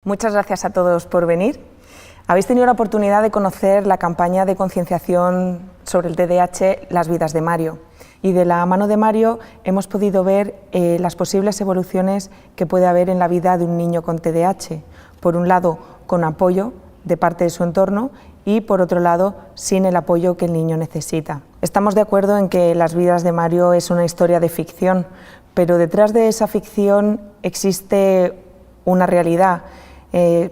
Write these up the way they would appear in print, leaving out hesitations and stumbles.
Muchas gracias a todos por venir. Habéis tenido la oportunidad de conocer la campaña de concienciación sobre el TDAH, Las vidas de Mario. Y de la mano de Mario hemos podido ver las posibles evoluciones que puede haber en la vida de un niño con TDAH. Por un lado, con apoyo de parte de su entorno y por otro lado, sin el apoyo que el niño necesita. Estamos de acuerdo en que Las vidas de Mario es una historia de ficción, pero detrás de esa ficción existe una realidad.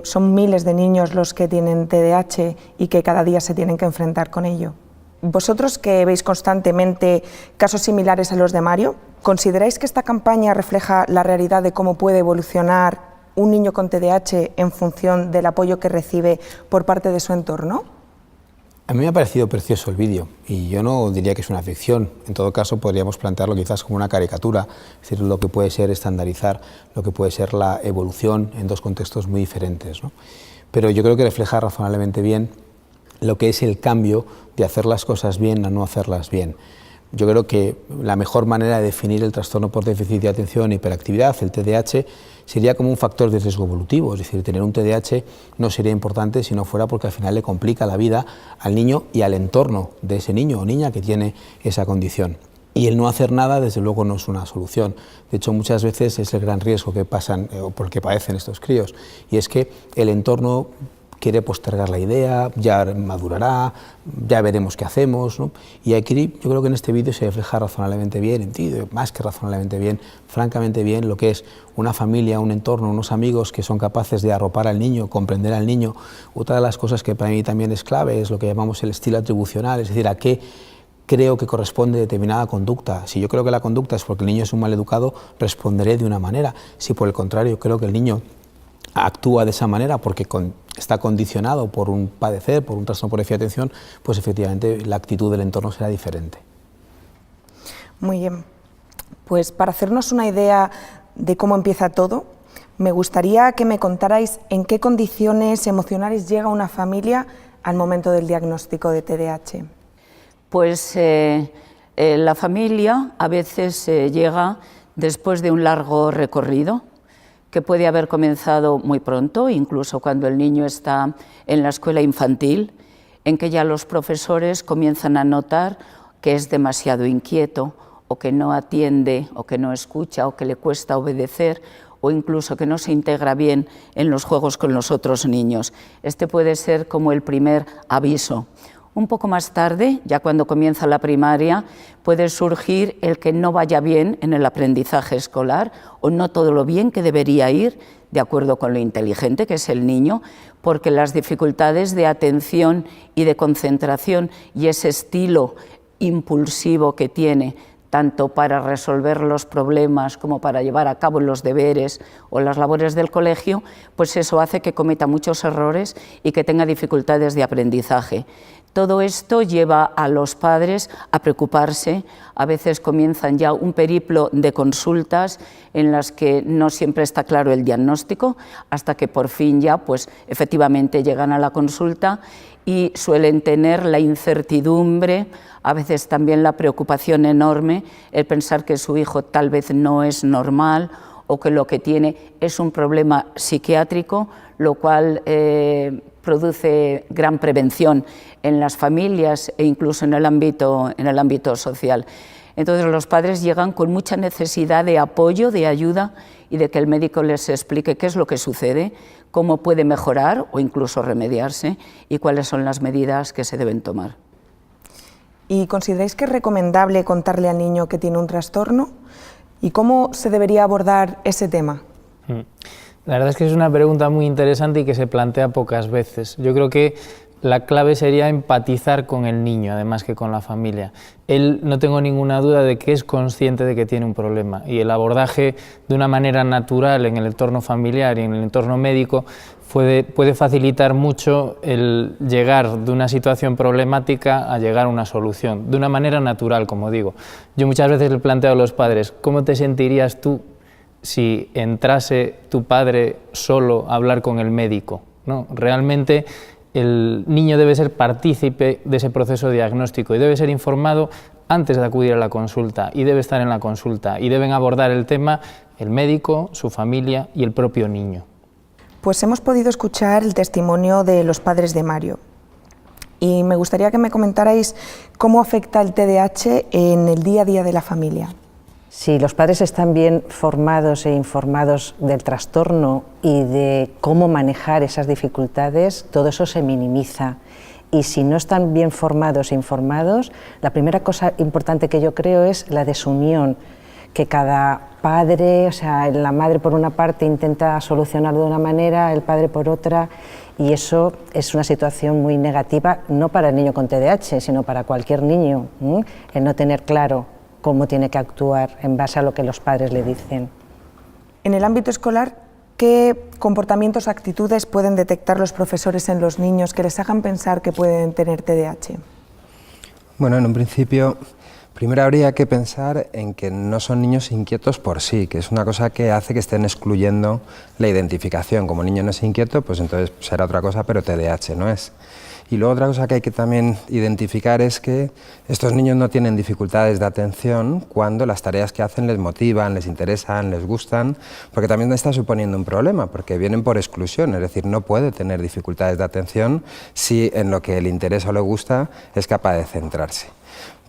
Son miles de niños los que tienen TDAH y que cada día se tienen que enfrentar con ello. Vosotros, que veis constantemente casos similares a los de Mario, ¿consideráis que esta campaña refleja la realidad de cómo puede evolucionar un niño con TDAH en función del apoyo que recibe por parte de su entorno? A mí me ha parecido precioso el vídeo y yo no diría que es una ficción. En todo caso, podríamos plantearlo quizás como una caricatura, es decir, lo que puede ser estandarizar, lo que puede ser la evolución en dos contextos muy diferentes, ¿no? Pero yo creo que refleja razonablemente bien lo que es el cambio de hacer las cosas bien a no hacerlas bien. Yo creo que la mejor manera de definir el trastorno por déficit de atención e hiperactividad, el TDAH, sería como un factor de riesgo evolutivo, es decir, tener un TDAH no sería importante si no fuera porque al final le complica la vida al niño y al entorno de ese niño o niña que tiene esa condición. Y el no hacer nada, desde luego, no es una solución. De hecho, muchas veces es el gran riesgo que pasan o por el que padecen estos críos, y es que el entorno quiere postergar la idea, ya madurará, ya veremos qué hacemos, ¿no? Y aquí yo creo que en este vídeo se refleja razonablemente bien, más que razonablemente bien, francamente bien, lo que es una familia, un entorno, unos amigos que son capaces de arropar al niño, comprender al niño. Otra de las cosas que para mí también es clave es lo que llamamos el estilo atribucional, es decir, a qué creo que corresponde determinada conducta. Si yo creo que la conducta es porque el niño es un mal educado, responderé de una manera. Si por el contrario creo que el niño actúa de esa manera porque está condicionado por un padecer, por un trastorno por déficit de atención, pues efectivamente la actitud del entorno será diferente. Muy bien, pues para hacernos una idea de cómo empieza todo, me gustaría que me contarais en qué condiciones emocionales llega una familia al momento del diagnóstico de TDAH. Pues la familia a veces llega después de un largo recorrido, que puede haber comenzado muy pronto, incluso cuando el niño está en la escuela infantil, en que ya los profesores comienzan a notar que es demasiado inquieto, o que no atiende, o que no escucha, o que le cuesta obedecer, o incluso que no se integra bien en los juegos con los otros niños. Este puede ser como el primer aviso. Un poco más tarde, ya cuando comienza la primaria, puede surgir el que no vaya bien en el aprendizaje escolar o no todo lo bien que debería ir, de acuerdo con lo inteligente que es el niño, porque las dificultades de atención y de concentración y ese estilo impulsivo que tiene, tanto para resolver los problemas como para llevar a cabo los deberes o las labores del colegio, pues eso hace que cometa muchos errores y que tenga dificultades de aprendizaje. Todo esto lleva a los padres a preocuparse, a veces comienzan ya un periplo de consultas en las que no siempre está claro el diagnóstico, hasta que por fin ya pues efectivamente llegan a la consulta y suelen tener la incertidumbre, a veces también la preocupación enorme, el pensar que su hijo tal vez no es normal o que lo que tiene es un problema psiquiátrico, lo cual produce gran prevención en las familias e incluso en el ámbito social. Entonces los padres llegan con mucha necesidad de apoyo, de ayuda y de que el médico les explique qué es lo que sucede, cómo puede mejorar o incluso remediarse y cuáles son las medidas que se deben tomar. ¿Y consideráis que es recomendable contarle al niño que tiene un trastorno? ¿Y cómo se debería abordar ese tema? La verdad es que es una pregunta muy interesante y que se plantea pocas veces. Yo creo que la clave sería empatizar con el niño, además que con la familia. Él, no tengo ninguna duda de que es consciente de que tiene un problema, y el abordaje de una manera natural en el entorno familiar y en el entorno médico puede facilitar mucho el llegar de una situación problemática a llegar a una solución, de una manera natural, como digo. Yo muchas veces le planteo a los padres, ¿cómo te sentirías tú si entrase tu padre solo a hablar con el médico, ¿no? Realmente el niño debe ser partícipe de ese proceso diagnóstico y debe ser informado antes de acudir a la consulta y debe estar en la consulta y deben abordar el tema el médico, su familia y el propio niño. Pues hemos podido escuchar el testimonio de los padres de Mario y me gustaría que me comentarais cómo afecta el TDAH en el día a día de la familia. Si los padres están bien formados e informados del trastorno y de cómo manejar esas dificultades, todo eso se minimiza. Y si no están bien formados e informados, la primera cosa importante que yo creo es la desunión, que cada padre, o sea, la madre por una parte intenta solucionarlo de una manera, el padre por otra, y eso es una situación muy negativa, no para el niño con TDAH, sino para cualquier niño, el no tener claro cómo tiene que actuar en base a lo que los padres le dicen. En el ámbito escolar, ¿qué comportamientos o actitudes pueden detectar los profesores en los niños que les hagan pensar que pueden tener TDAH? Bueno, en un principio, primero habría que pensar en que no son niños inquietos por sí, que es una cosa que hace que estén excluyendo la identificación. Como niño no es inquieto, pues entonces será otra cosa, pero TDAH no es. Y luego otra cosa que hay que también identificar es que estos niños no tienen dificultades de atención cuando las tareas que hacen les motivan, les interesan, les gustan, porque también está suponiendo un problema, porque vienen por exclusión, es decir, no puede tener dificultades de atención si en lo que le interesa o le gusta es capaz de centrarse.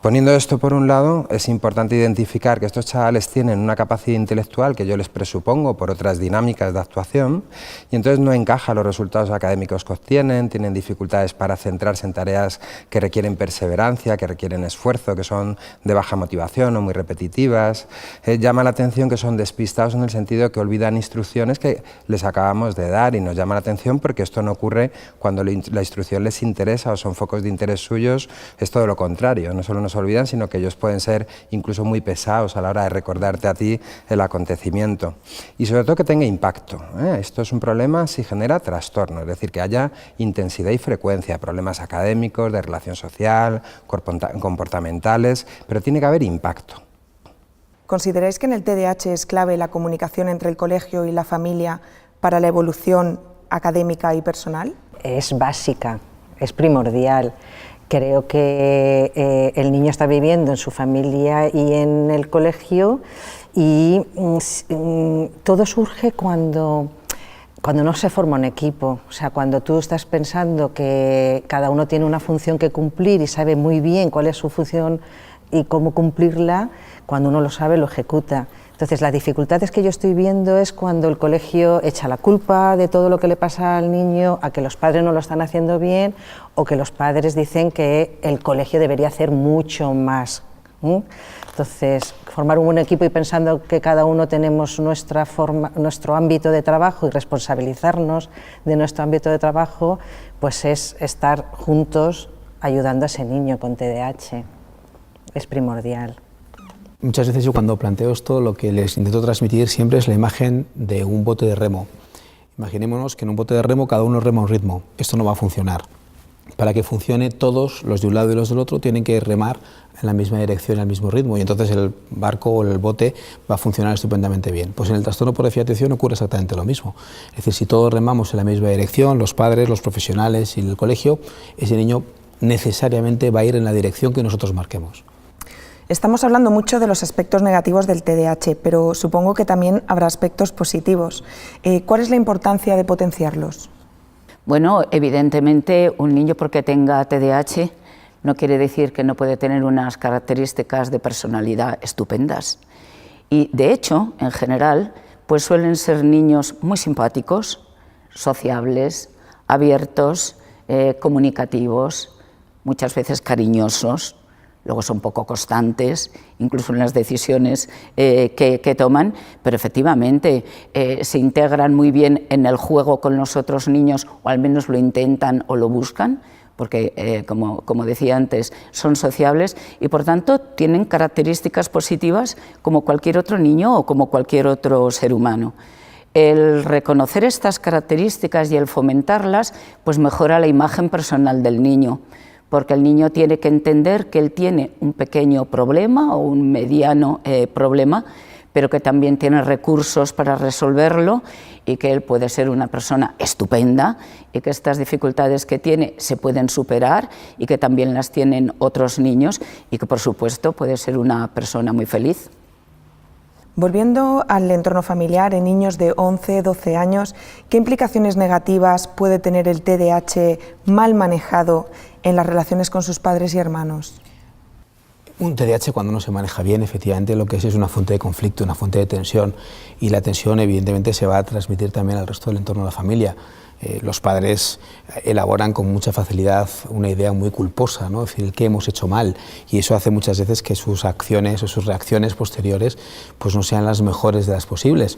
Poniendo esto por un lado, es importante identificar que estos chavales tienen una capacidad intelectual que yo les presupongo por otras dinámicas de actuación y entonces no encaja los resultados académicos que obtienen, tienen dificultades para centrarse en tareas que requieren perseverancia, que requieren esfuerzo, que son de baja motivación o muy repetitivas. Llama la atención que son despistados en el sentido que olvidan instrucciones que les acabamos de dar y nos llama la atención porque esto no ocurre cuando la instrucción les interesa o son focos de interés suyos, es todo lo contrario, no solo nos olvidan, sino que ellos pueden ser incluso muy pesados a la hora de recordarte a ti el acontecimiento. Y sobre todo que tenga impacto. Esto es un problema si genera trastorno, es decir, que haya intensidad y frecuencia, problemas académicos, de relación social, comportamentales, pero tiene que haber impacto. ¿Consideráis que en el TDAH es clave la comunicación entre el colegio y la familia para la evolución académica y personal? Es básica, es primordial. Creo que el niño está viviendo en su familia y en el colegio y todo surge cuando no se forma un equipo, o sea, cuando tú estás pensando que cada uno tiene una función que cumplir y sabe muy bien cuál es su función y cómo cumplirla, cuando uno lo sabe lo ejecuta. Entonces, las dificultades que yo estoy viendo es cuando el colegio echa la culpa de todo lo que le pasa al niño a que los padres no lo están haciendo bien o que los padres dicen que el colegio debería hacer mucho más. Entonces, formar un buen equipo y pensando que cada uno tenemos nuestro ámbito de trabajo y responsabilizarnos de nuestro ámbito de trabajo, pues es estar juntos ayudando a ese niño con TDAH. Es primordial. Muchas veces yo cuando planteo esto lo que les intento transmitir siempre es la imagen de un bote de remo. Imaginémonos que en un bote de remo cada uno rema a un ritmo. Esto no va a funcionar. Para que funcione, todos, los de un lado y los del otro, tienen que remar en la misma dirección, al mismo ritmo, y entonces el barco o el bote va a funcionar estupendamente bien. Pues en el trastorno por déficit de atención ocurre exactamente lo mismo. Es decir, si todos remamos en la misma dirección, los padres, los profesionales y el colegio, ese niño necesariamente va a ir en la dirección que nosotros marquemos. Estamos hablando mucho de los aspectos negativos del TDAH, pero supongo que también habrá aspectos positivos. ¿Cuál es la importancia de potenciarlos? Bueno, evidentemente un niño porque tenga TDAH no quiere decir que no puede tener unas características de personalidad estupendas. Y de hecho, en general, pues suelen ser niños muy simpáticos, sociables, abiertos, comunicativos, muchas veces cariñosos. Luego son poco constantes, incluso en las decisiones que toman, pero efectivamente se integran muy bien en el juego con los otros niños, o al menos lo intentan o lo buscan, porque, como decía antes, son sociables y, por tanto, tienen características positivas como cualquier otro niño o como cualquier otro ser humano. El reconocer estas características y el fomentarlas, pues mejora la imagen personal del niño, porque el niño tiene que entender que él tiene un pequeño problema o un mediano problema, pero que también tiene recursos para resolverlo y que él puede ser una persona estupenda y que estas dificultades que tiene se pueden superar y que también las tienen otros niños y que, por supuesto, puede ser una persona muy feliz. Volviendo al entorno familiar en niños de 11, 12 años, ¿qué implicaciones negativas puede tener el TDAH mal manejado en las relaciones con sus padres y hermanos? Un TDAH, cuando no se maneja bien, efectivamente lo que es una fuente de conflicto, una fuente de tensión, y la tensión evidentemente se va a transmitir también al resto del entorno de la familia. Los padres elaboran con mucha facilidad una idea muy culposa, ¿no? Es decir, ¿qué hemos hecho mal? Y eso hace muchas veces que sus acciones o sus reacciones posteriores pues no sean las mejores de las posibles.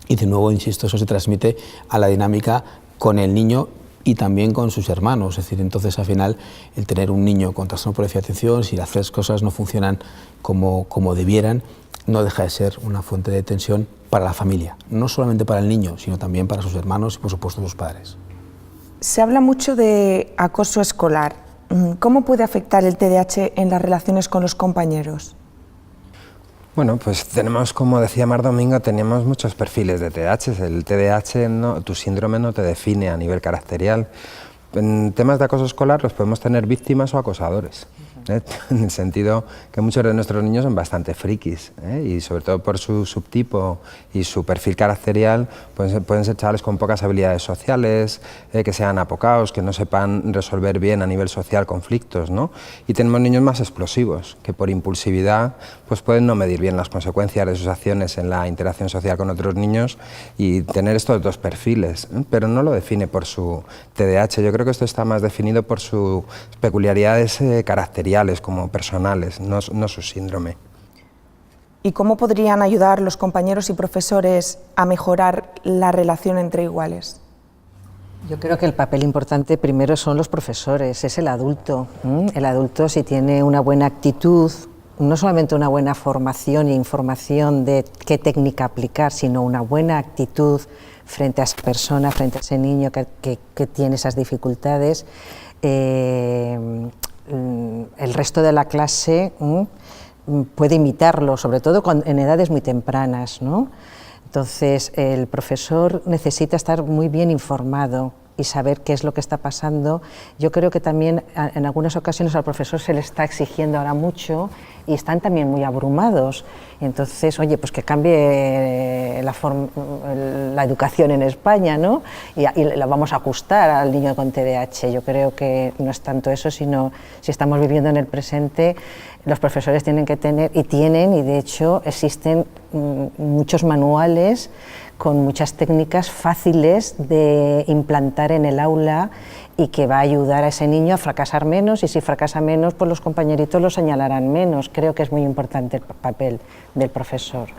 Y de nuevo, insisto, eso se transmite a la dinámica con el niño y también con sus hermanos. Es decir, entonces al final el tener un niño con trastorno por déficit de atención, si las cosas no funcionan como debieran, no deja de ser una fuente de tensión para la familia, no solamente para el niño, sino también para sus hermanos y por supuesto sus padres. Se habla mucho de acoso escolar. ¿Cómo puede afectar el TDAH en las relaciones con los compañeros? Bueno, pues tenemos, como decía Mar Domingo, tenemos muchos perfiles de TDAH. El TDAH, tu síndrome no te define a nivel caracterial. En temas de acoso escolar los podemos tener víctimas o acosadores, en el sentido que muchos de nuestros niños son bastante frikis, y sobre todo por su subtipo y su perfil caracterial pueden ser chavales con pocas habilidades sociales, que sean apocaos, que no sepan resolver bien a nivel social conflictos, ¿no? Y tenemos niños más explosivos, que por impulsividad pues pueden no medir bien las consecuencias de sus acciones en la interacción social con otros niños y tener estos dos perfiles, pero no lo define por su TDAH. Yo creo que esto está más definido por sus peculiaridades caracteriales como personales, no su síndrome. ¿Y cómo podrían ayudar los compañeros y profesores a mejorar la relación entre iguales? Yo creo que el papel importante primero son los profesores, es el adulto. El adulto, si tiene una buena actitud, no solamente una buena formación e información de qué técnica aplicar, sino una buena actitud frente a esa persona, frente a ese niño que tiene esas dificultades, el resto de la clase puede imitarlo, sobre todo en edades muy tempranas, ¿no? Entonces, el profesor necesita estar muy bien informado y saber qué es lo que está pasando. Yo creo que también en algunas ocasiones al profesor se le está exigiendo ahora mucho y están también muy abrumados. Entonces, oye, pues que cambie la educación en España, ¿no? Y la vamos a ajustar al niño con TDAH. Yo creo que no es tanto eso, sino si estamos viviendo en el presente, los profesores tienen que tener, y de hecho existen muchos manuales con muchas técnicas fáciles de implantar en el aula y que va a ayudar a ese niño a fracasar menos, y si fracasa menos, pues los compañeritos lo señalarán menos. Creo que es muy importante el papel del profesor.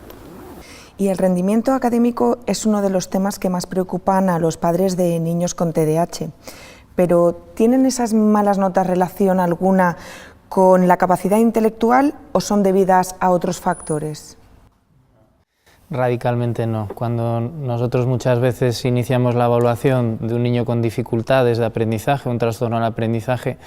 Y el rendimiento académico es uno de los temas que más preocupan a los padres de niños con TDAH, pero ¿tienen esas malas notas relación alguna con la capacidad intelectual o son debidas a otros factores? Radicalmente no. Cuando nosotros muchas veces iniciamos la evaluación de un niño con dificultades de aprendizaje, un trastorno al aprendizaje,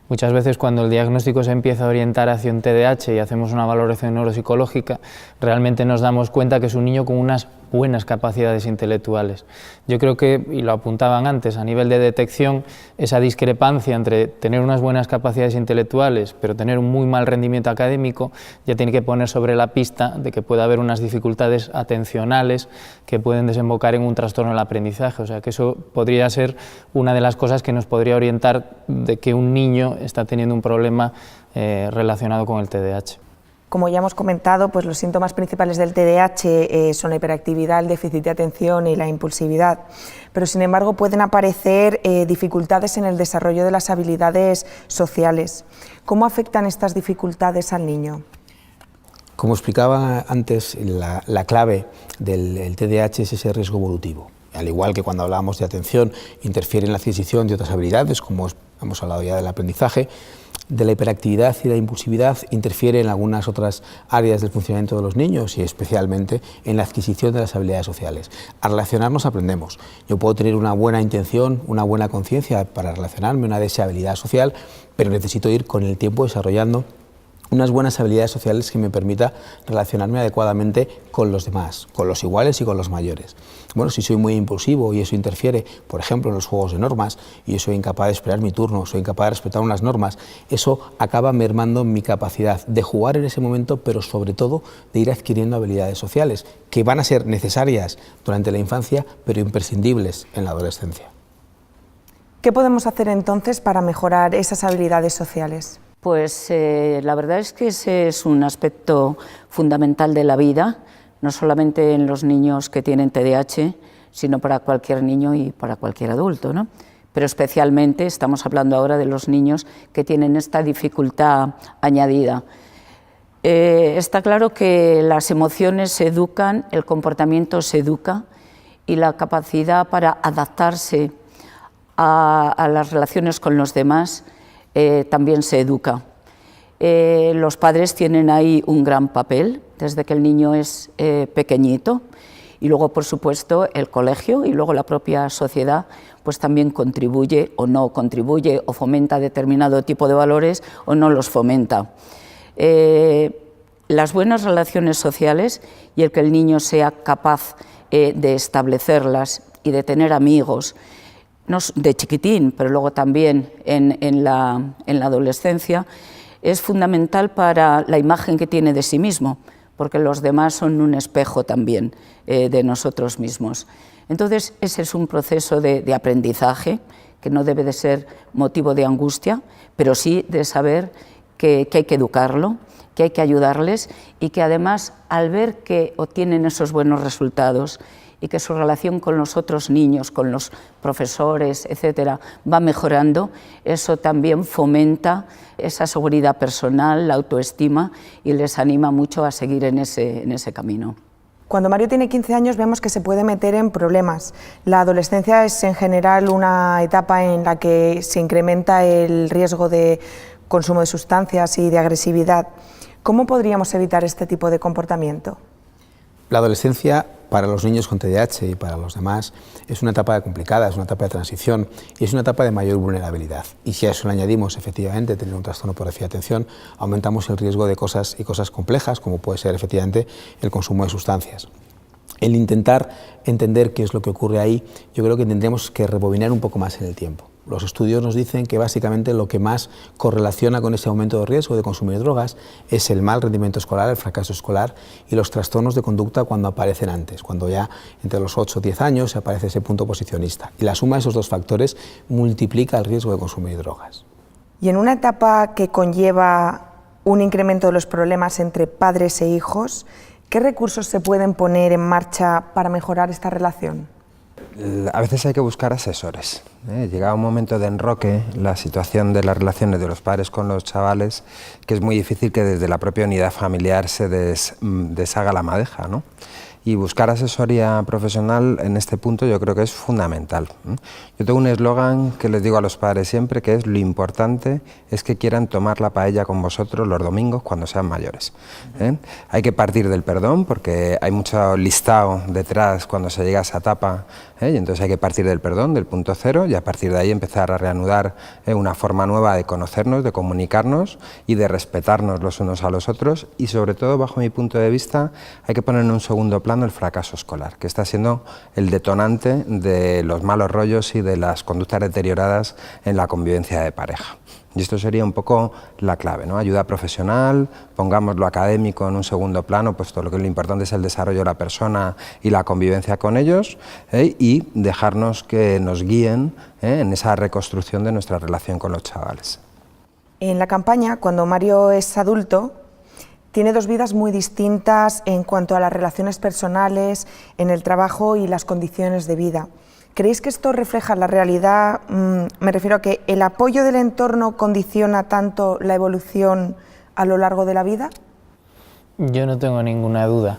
muchas veces cuando el diagnóstico se empieza a orientar hacia un TDAH y hacemos una valoración neuropsicológica, realmente nos damos cuenta que es un niño con unas buenas capacidades intelectuales. Yo creo que, y lo apuntaban antes, a nivel de detección, esa discrepancia entre tener unas buenas capacidades intelectuales pero tener un muy mal rendimiento académico ya tiene que poner sobre la pista de que puede haber unas dificultades atencionales que pueden desembocar en un trastorno del aprendizaje. O sea que eso podría ser una de las cosas que nos podría orientar de que un niño está teniendo un problema relacionado con el TDAH. Como ya hemos comentado, pues los síntomas principales del TDAH son la hiperactividad, el déficit de atención y la impulsividad, pero sin embargo pueden aparecer dificultades en el desarrollo de las habilidades sociales. ¿Cómo afectan estas dificultades al niño? Como explicaba antes, la clave del TDAH es ese riesgo evolutivo. Al igual que cuando hablábamos de atención, interfiere en la adquisición de otras habilidades, como hemos hablado ya del aprendizaje, de la hiperactividad y la impulsividad interfiere en algunas otras áreas del funcionamiento de los niños y especialmente en la adquisición de las habilidades sociales. A relacionarnos aprendemos. Yo puedo tener una buena intención, una buena conciencia para relacionarme, una deseabilidad social, pero necesito ir con el tiempo desarrollando unas buenas habilidades sociales que me permita relacionarme adecuadamente con los demás, con los iguales y con los mayores. Bueno, si soy muy impulsivo y eso interfiere, por ejemplo, en los juegos de normas, y yo soy incapaz de esperar mi turno, soy incapaz de respetar unas normas, eso acaba mermando mi capacidad de jugar en ese momento, pero sobre todo de ir adquiriendo habilidades sociales, que van a ser necesarias durante la infancia, pero imprescindibles en la adolescencia. ¿Qué podemos hacer entonces para mejorar esas habilidades sociales? Pues la verdad es que ese es un aspecto fundamental de la vida, no solamente en los niños que tienen TDAH, sino para cualquier niño y para cualquier adulto, ¿no? Pero especialmente estamos hablando ahora de los niños que tienen esta dificultad añadida. Está claro que las emociones se educan, el comportamiento se educa y la capacidad para adaptarse a las relaciones con los demás también se educa. Los padres tienen ahí un gran papel desde que el niño es pequeñito, y luego, por supuesto, el colegio y luego la propia sociedad pues también contribuye o no contribuye, o fomenta determinado tipo de valores o no los fomenta. Las buenas relaciones sociales y el que el niño sea capaz de establecerlas y de tener amigos, no de chiquitín, pero luego también en la adolescencia, es fundamental para la imagen que tiene de sí mismo, porque los demás son un espejo también de nosotros mismos. Entonces, ese es un proceso de aprendizaje que no debe de ser motivo de angustia, pero sí de saber que hay que educarlo, que hay que ayudarles, y que además, al ver que obtienen esos buenos resultados y que su relación con los otros niños, con los profesores, etcétera, va mejorando, eso también fomenta esa seguridad personal, la autoestima, y les anima mucho a seguir en ese camino. Cuando Mario tiene 15 años vemos que se puede meter en problemas. La adolescencia es en general una etapa en la que se incrementa el riesgo de consumo de sustancias y de agresividad. ¿Cómo podríamos evitar este tipo de comportamiento? La adolescencia para los niños con TDAH y para los demás es una etapa complicada, es una etapa de transición y es una etapa de mayor vulnerabilidad. Y si a eso le añadimos efectivamente tener un trastorno por déficit de atención, aumentamos el riesgo de cosas complejas, como puede ser efectivamente el consumo de sustancias. El intentar entender qué es lo que ocurre ahí, yo creo que tendríamos que rebobinar un poco más en el tiempo. Los estudios nos dicen que básicamente lo que más correlaciona con ese aumento de riesgo de consumir drogas es el mal rendimiento escolar, el fracaso escolar y los trastornos de conducta cuando aparecen antes, cuando ya entre los 8 o 10 años aparece ese punto posicionista. Y la suma de esos dos factores multiplica el riesgo de consumir drogas. Y en una etapa que conlleva un incremento de los problemas entre padres e hijos, ¿qué recursos se pueden poner en marcha para mejorar esta relación? A veces hay que buscar asesores. Llega un momento de enroque, la situación de las relaciones de los padres con los chavales, que es muy difícil que desde la propia unidad familiar se deshaga la madeja, ¿no? Y buscar asesoría profesional en este punto yo creo que es fundamental. Yo tengo un eslogan que les digo a los padres siempre, que es: lo importante es que quieran tomar la paella con vosotros los domingos cuando sean mayores. Hay que partir del perdón, porque hay mucho listado detrás cuando se llega a esa etapa, y entonces hay que partir del perdón, del punto cero, y a partir de ahí empezar a reanudar una forma nueva de conocernos, de comunicarnos y de respetarnos los unos a los otros, y sobre todo, bajo mi punto de vista, hay que poner en un segundo plano el fracaso escolar, que está siendo el detonante de los malos rollos y de las conductas deterioradas en la convivencia de pareja. Y esto sería un poco la clave, ¿no? Ayuda profesional, pongamos lo académico en un segundo plano, puesto lo importante es el desarrollo de la persona y la convivencia con ellos, y dejarnos que nos guíen en esa reconstrucción de nuestra relación con los chavales. En la campaña, cuando Mario es adulto, tiene dos vidas muy distintas en cuanto a las relaciones personales, en el trabajo y las condiciones de vida. ¿Creéis que esto refleja la realidad? Me refiero a que el apoyo del entorno condiciona tanto la evolución a lo largo de la vida. Yo no tengo ninguna duda.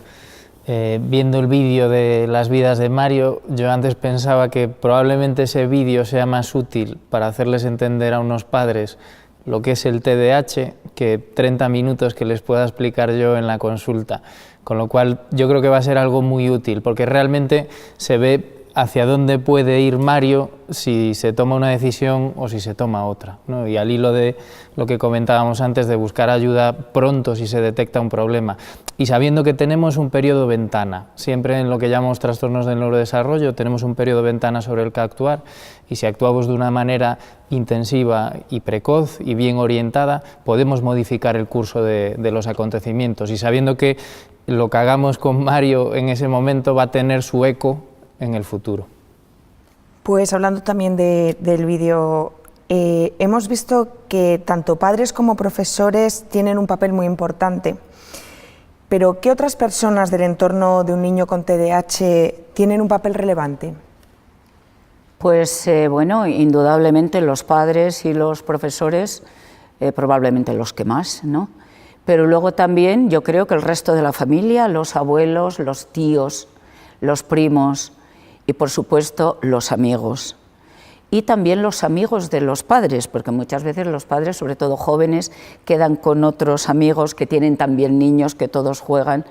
Viendo el vídeo de las vidas de Mario, yo antes pensaba que probablemente ese vídeo sea más útil para hacerles entender a unos padres lo que es el TDAH que 30 minutos que les pueda explicar yo en la consulta. Con lo cual yo creo que va a ser algo muy útil, porque realmente se ve hacia dónde puede ir Mario si se toma una decisión o si se toma otra, ¿no? Y al hilo de lo que comentábamos antes de buscar ayuda pronto si se detecta un problema y sabiendo que tenemos un periodo ventana, siempre en lo que llamamos trastornos del neurodesarrollo tenemos un periodo ventana sobre el que actuar y si actuamos de una manera intensiva y precoz y bien orientada podemos modificar el curso de los acontecimientos y sabiendo que lo que hagamos con Mario en ese momento va a tener su eco en el futuro. Pues hablando también del vídeo, hemos visto que tanto padres como profesores tienen un papel muy importante, pero ¿qué otras personas del entorno de un niño con TDAH tienen un papel relevante? Pues bueno, indudablemente los padres y los profesores, probablemente los que más, ¿no? Pero luego también yo creo que el resto de la familia, los abuelos, los tíos, los primos y por supuesto los amigos. Y también los amigos de los padres, porque muchas veces los padres, sobre todo jóvenes, quedan con otros amigos que tienen también niños, que todos juegan.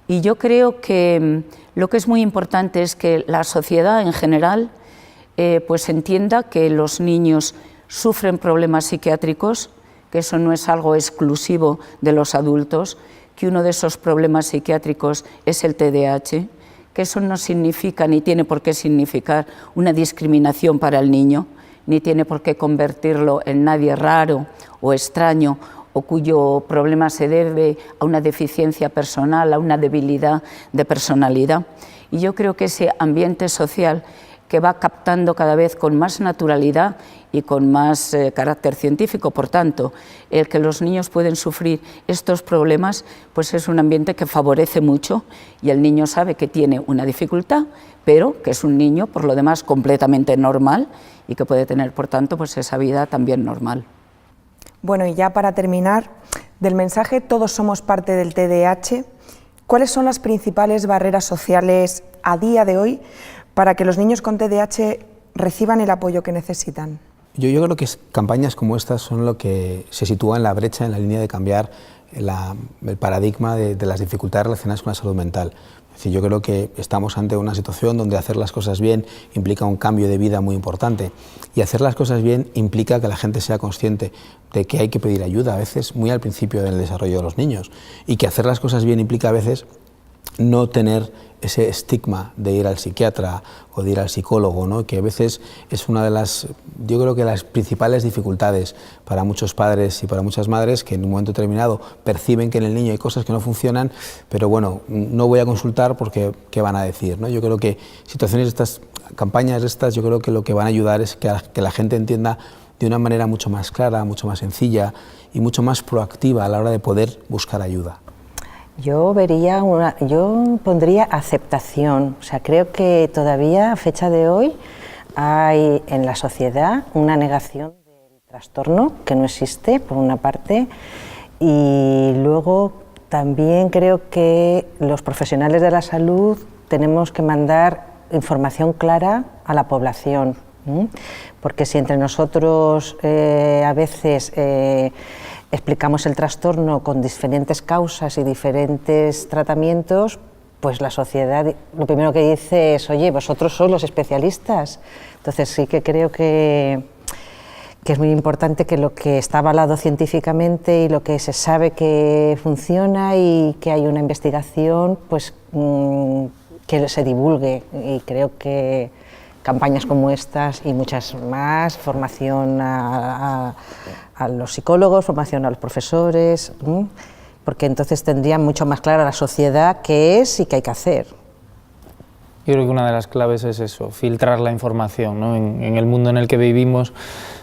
Y yo creo que lo que es muy importante es que la sociedad en general pues entienda que los niños sufren problemas psiquiátricos, que eso no es algo exclusivo de los adultos, que uno de esos problemas psiquiátricos es el TDAH, que eso no significa ni tiene por qué significar una discriminación para el niño, ni tiene por qué convertirlo en nadie raro o extraño o cuyo problema se debe a una deficiencia personal, a una debilidad de personalidad. Y yo creo que ese ambiente social que va captando cada vez con más naturalidad y con más carácter científico, por tanto, el que los niños pueden sufrir estos problemas, pues es un ambiente que favorece mucho y el niño sabe que tiene una dificultad, pero que es un niño, por lo demás, completamente normal y que puede tener, por tanto, pues esa vida también normal. Bueno, y ya para terminar, del mensaje "todos somos parte del TDAH", ¿cuáles son las principales barreras sociales a día de hoy para que los niños con TDAH reciban el apoyo que necesitan? Yo creo que campañas como estas son lo que se sitúa en la brecha, en la línea de cambiar el paradigma de las dificultades relacionadas con la salud mental. Es decir, yo creo que estamos ante una situación donde hacer las cosas bien implica un cambio de vida muy importante y hacer las cosas bien implica que la gente sea consciente de que hay que pedir ayuda, a veces muy al principio del desarrollo de los niños, y que hacer las cosas bien implica a veces no tener ese estigma de ir al psiquiatra o de ir al psicólogo, ¿no? Que a veces es una de las, yo creo que las principales dificultades para muchos padres y para muchas madres, que en un momento determinado perciben que en el niño hay cosas que no funcionan, pero bueno, no voy a consultar porque ¿qué van a decir?, ¿no? Yo creo que situaciones estas, campañas estas, yo creo que lo que van a ayudar es que la gente entienda de una manera mucho más clara, mucho más sencilla y mucho más proactiva a la hora de poder buscar ayuda. Yo pondría aceptación. O sea, creo que todavía a fecha de hoy hay en la sociedad una negación del trastorno que no existe, por una parte, y luego también creo que los profesionales de la salud tenemos que mandar información clara a la población, porque si entre nosotros a veces explicamos el trastorno con diferentes causas y diferentes tratamientos, pues la sociedad lo primero que dice es: oye, vosotros sois los especialistas. Entonces sí que creo que es muy importante que lo que está avalado científicamente y lo que se sabe que funciona y que hay una investigación, pues que se divulgue, y creo que campañas como estas y muchas más, formación a los psicólogos, formación a los profesores, porque entonces tendría mucho más clara la sociedad qué es y qué hay que hacer. Yo creo que una de las claves es eso, filtrar la información, ¿no? En el mundo en el que vivimos,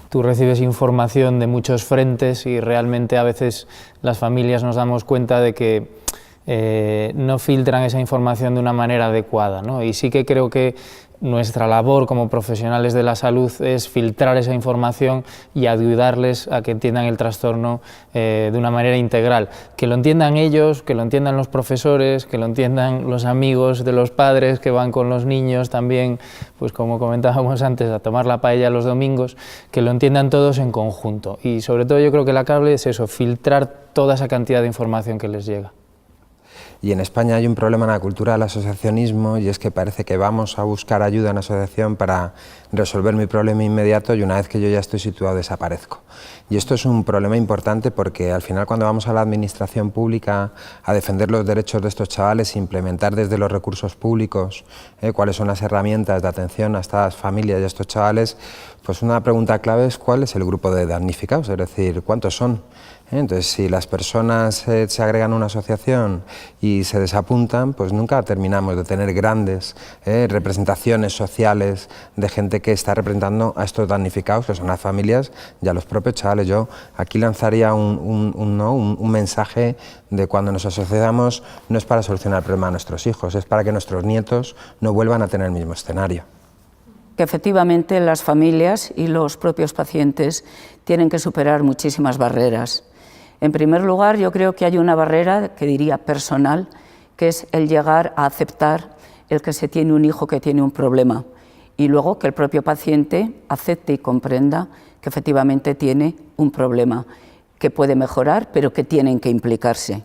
tú recibes información de muchos frentes y realmente a veces las familias nos damos cuenta de que no filtran esa información de una manera adecuada, ¿no? Y sí que creo que nuestra labor como profesionales de la salud es filtrar esa información y ayudarles a que entiendan el trastorno de una manera integral, que lo entiendan ellos, que lo entiendan los profesores, que lo entiendan los amigos de los padres que van con los niños también, pues como comentábamos antes, a tomar la paella los domingos, que lo entiendan todos en conjunto. Y sobre todo yo creo que la clave es eso, filtrar toda esa cantidad de información que les llega. Y en España hay un problema en la cultura del asociacionismo, y es que parece que vamos a buscar ayuda en la asociación para resolver mi problema inmediato, y una vez que yo ya estoy situado desaparezco. Y esto es un problema importante, porque al final, cuando vamos a la administración pública a defender los derechos de estos chavales, implementar desde los recursos públicos cuáles son las herramientas de atención a estas familias y a estos chavales, pues una pregunta clave es cuál es el grupo de damnificados, es decir, cuántos son. Entonces, si las personas se agregan a una asociación y se desapuntan, pues nunca terminamos de tener grandes representaciones sociales de gente que está representando a estos damnificados, que son las familias y a los propios chavales. Yo aquí lanzaría un mensaje de: cuando nos asociamos no es para solucionar el problema de nuestros hijos, es para que nuestros nietos no vuelvan a tener el mismo escenario. Que efectivamente las familias y los propios pacientes tienen que superar muchísimas barreras. En primer lugar, yo creo que hay una barrera, que diría personal, que es el llegar a aceptar el que se tiene un hijo que tiene un problema, y luego que el propio paciente acepte y comprenda que efectivamente tiene un problema, que puede mejorar, pero que tienen que implicarse.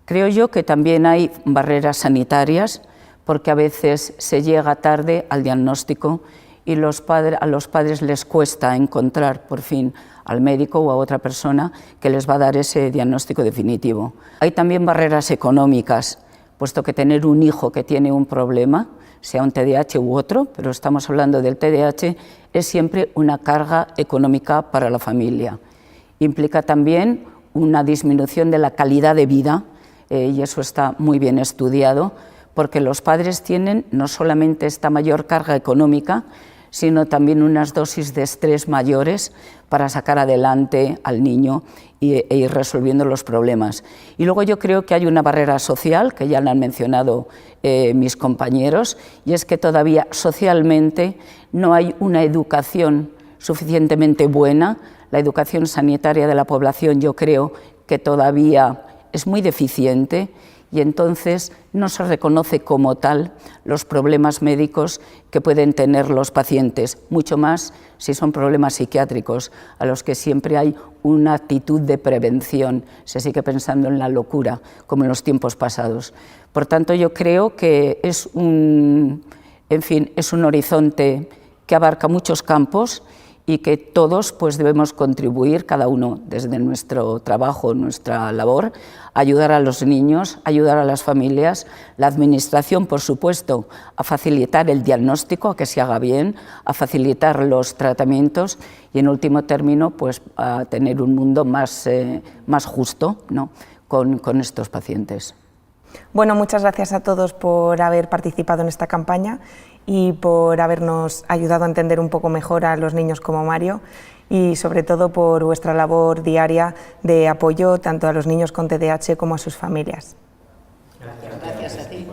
Creo yo que también hay barreras sanitarias, porque a veces se llega tarde al diagnóstico y a los padres les cuesta encontrar por fin al médico o a otra persona que les va a dar ese diagnóstico definitivo. Hay también barreras económicas, puesto que tener un hijo que tiene un problema, sea un TDAH u otro, pero estamos hablando del TDAH, es siempre una carga económica para la familia. Implica también una disminución de la calidad de vida, y eso está muy bien estudiado, porque los padres tienen no solamente esta mayor carga económica, sino también unas dosis de estrés mayores para sacar adelante al niño e ir resolviendo los problemas. Y luego yo creo que hay una barrera social, que ya la han mencionado mis compañeros, y es que todavía socialmente no hay una educación suficientemente buena. La educación sanitaria de la población, yo creo que todavía es muy deficiente, y entonces no se reconoce como tal los problemas médicos que pueden tener los pacientes, mucho más si son problemas psiquiátricos, a los que siempre hay una actitud de prevención, se sigue pensando en la locura, como en los tiempos pasados. Por tanto, yo creo que es un horizonte que abarca muchos campos, y que todos pues debemos contribuir, cada uno desde nuestro trabajo, nuestra labor, a ayudar a los niños, ayudar a las familias, la administración, por supuesto, a facilitar el diagnóstico, a que se haga bien, a facilitar los tratamientos y, en último término, pues a tener un mundo más justo, ¿no?, con estos pacientes. Bueno, muchas gracias a todos por haber participado en esta campaña y por habernos ayudado a entender un poco mejor a los niños como Mario, y sobre todo por vuestra labor diaria de apoyo tanto a los niños con TDAH como a sus familias. Gracias a ti.